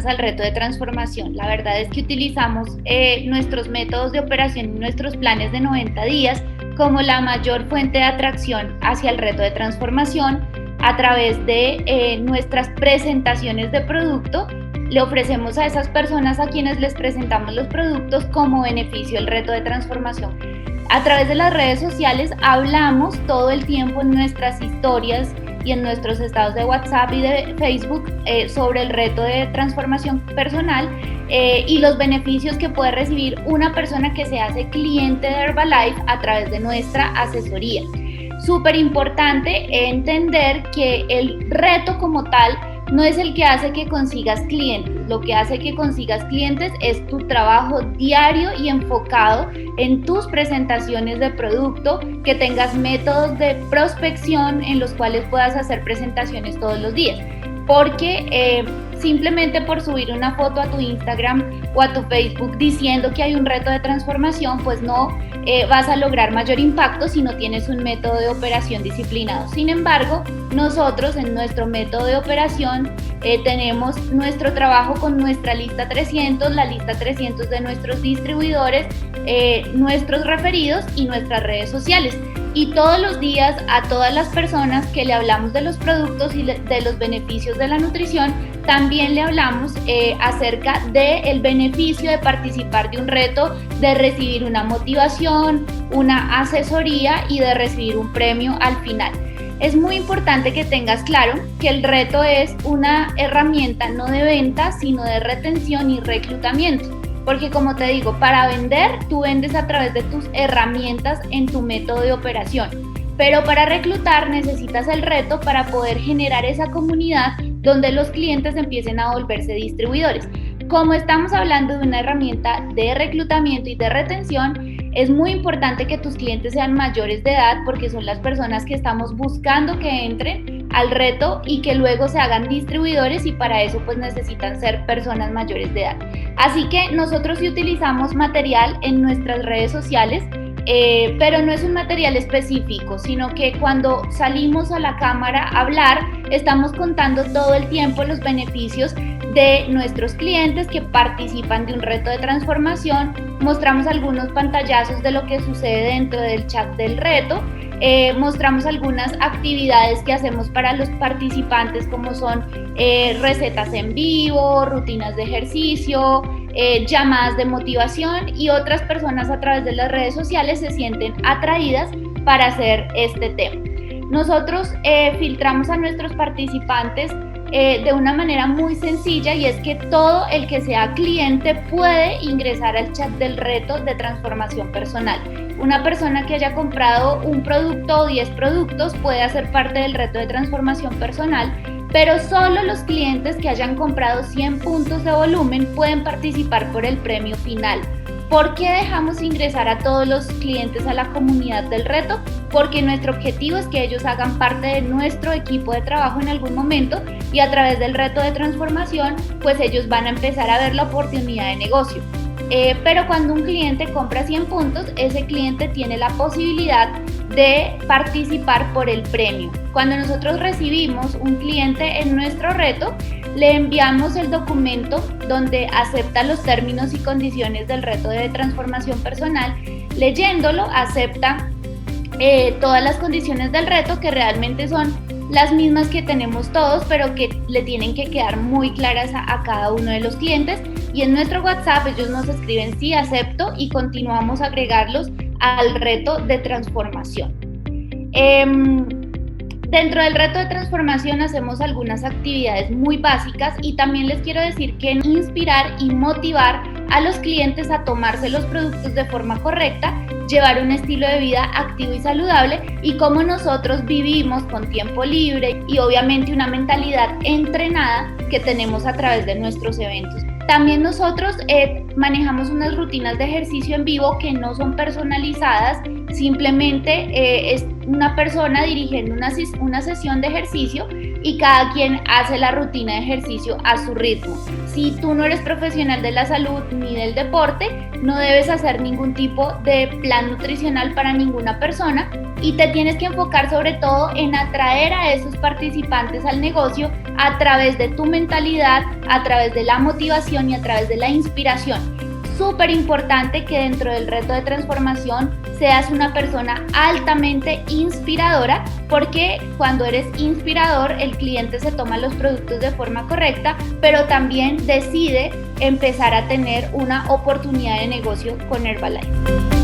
personas al reto de transformación. La verdad es que utilizamos nuestros métodos de operación y nuestros planes de 90 días como la mayor fuente de atracción hacia el reto de transformación. A través de nuestras presentaciones de producto, le ofrecemos a esas personas a quienes les presentamos los productos como beneficio el reto de transformación. A través de las redes sociales hablamos todo el tiempo en nuestras historias y en nuestros estados de WhatsApp y de Facebook sobre el reto de transformación personal y los beneficios que puede recibir una persona que se hace cliente de Herbalife a través de nuestra asesoría. Súper importante entender que el reto como tal no es el que hace que consigas clientes. Lo que hace que consigas clientes es tu trabajo diario y enfocado en tus presentaciones de producto, que tengas métodos de prospección en los cuales puedas hacer presentaciones todos los días. Porque simplemente por subir una foto a tu Instagram o a tu Facebook diciendo que hay un reto de transformación, pues no vas a lograr mayor impacto si no tienes un método de operación disciplinado. Sin embargo, nosotros en nuestro método de operación tenemos nuestro trabajo con nuestra lista 300, la lista 300 de nuestros distribuidores, nuestros referidos y nuestras redes sociales. Y todos los días a todas las personas que le hablamos de los productos y de los beneficios de la nutrición, también le hablamos acerca del beneficio de participar de un reto, de recibir una motivación, una asesoría y de recibir un premio al final. Es muy importante que tengas claro que el reto es una herramienta no de venta, sino de retención y reclutamiento. Porque como te digo, para vender, tú vendes a través de tus herramientas en tu método de operación. Pero para reclutar necesitas el reto para poder generar esa comunidad donde los clientes empiecen a volverse distribuidores. Como estamos hablando de una herramienta de reclutamiento y de retención, es muy importante que tus clientes sean mayores de edad porque son las personas que estamos buscando que entren al reto y que luego se hagan distribuidores, y para eso pues necesitan ser personas mayores de edad. Así que nosotros sí utilizamos material en nuestras redes sociales, pero no es un material específico, sino que cuando salimos a la cámara a hablar, estamos contando todo el tiempo los beneficios de nuestros clientes que participan de un reto de transformación. Mostramos algunos pantallazos de lo que sucede dentro del chat del reto. Mostramos algunas actividades que hacemos para los participantes, como son recetas en vivo, rutinas de ejercicio, llamadas de motivación, y otras personas a través de las redes sociales se sienten atraídas para hacer este tema. Nosotros filtramos a nuestros participantes de una manera muy sencilla, y es que todo el que sea cliente puede ingresar al chat del reto de transformación personal. Una persona que haya comprado un producto o 10 productos puede hacer parte del reto de transformación personal, pero solo los clientes que hayan comprado 100 puntos de volumen pueden participar por el premio final. ¿Por qué dejamos ingresar a todos los clientes a la comunidad del reto? Porque nuestro objetivo es que ellos hagan parte de nuestro equipo de trabajo en algún momento, y a través del reto de transformación, pues ellos van a empezar a ver la oportunidad de negocio. Pero cuando un cliente compra 100 puntos, ese cliente tiene la posibilidad de participar por el premio. Cuando nosotros recibimos un cliente en nuestro reto, le enviamos el documento donde acepta los términos y condiciones del reto de transformación personal. Leyéndolo, acepta todas las condiciones del reto, que realmente son las mismas que tenemos todos, pero que le tienen que quedar muy claras a cada uno de los clientes. Y en nuestro WhatsApp ellos nos escriben sí, acepto, y continuamos a agregarlos al reto de transformación. Dentro del reto de transformación hacemos algunas actividades muy básicas, y también les quiero decir que inspirar y motivar a los clientes a tomarse los productos de forma correcta, llevar un estilo de vida activo y saludable, y cómo nosotros vivimos con tiempo libre y obviamente una mentalidad entrenada que tenemos a través de nuestros eventos. También nosotros manejamos unas rutinas de ejercicio en vivo que no son personalizadas, simplemente es una persona dirigiendo una sesión de ejercicio y cada quien hace la rutina de ejercicio a su ritmo. Si tú no eres profesional de la salud ni del deporte, no debes hacer ningún tipo de plan nutricional para ninguna persona, y te tienes que enfocar sobre todo en atraer a esos participantes al negocio a través de tu mentalidad, a través de la motivación y a través de la inspiración. Súper importante que dentro del reto de transformación seas una persona altamente inspiradora, porque cuando eres inspirador el cliente se toma los productos de forma correcta, pero también decide empezar a tener una oportunidad de negocio con Herbalife.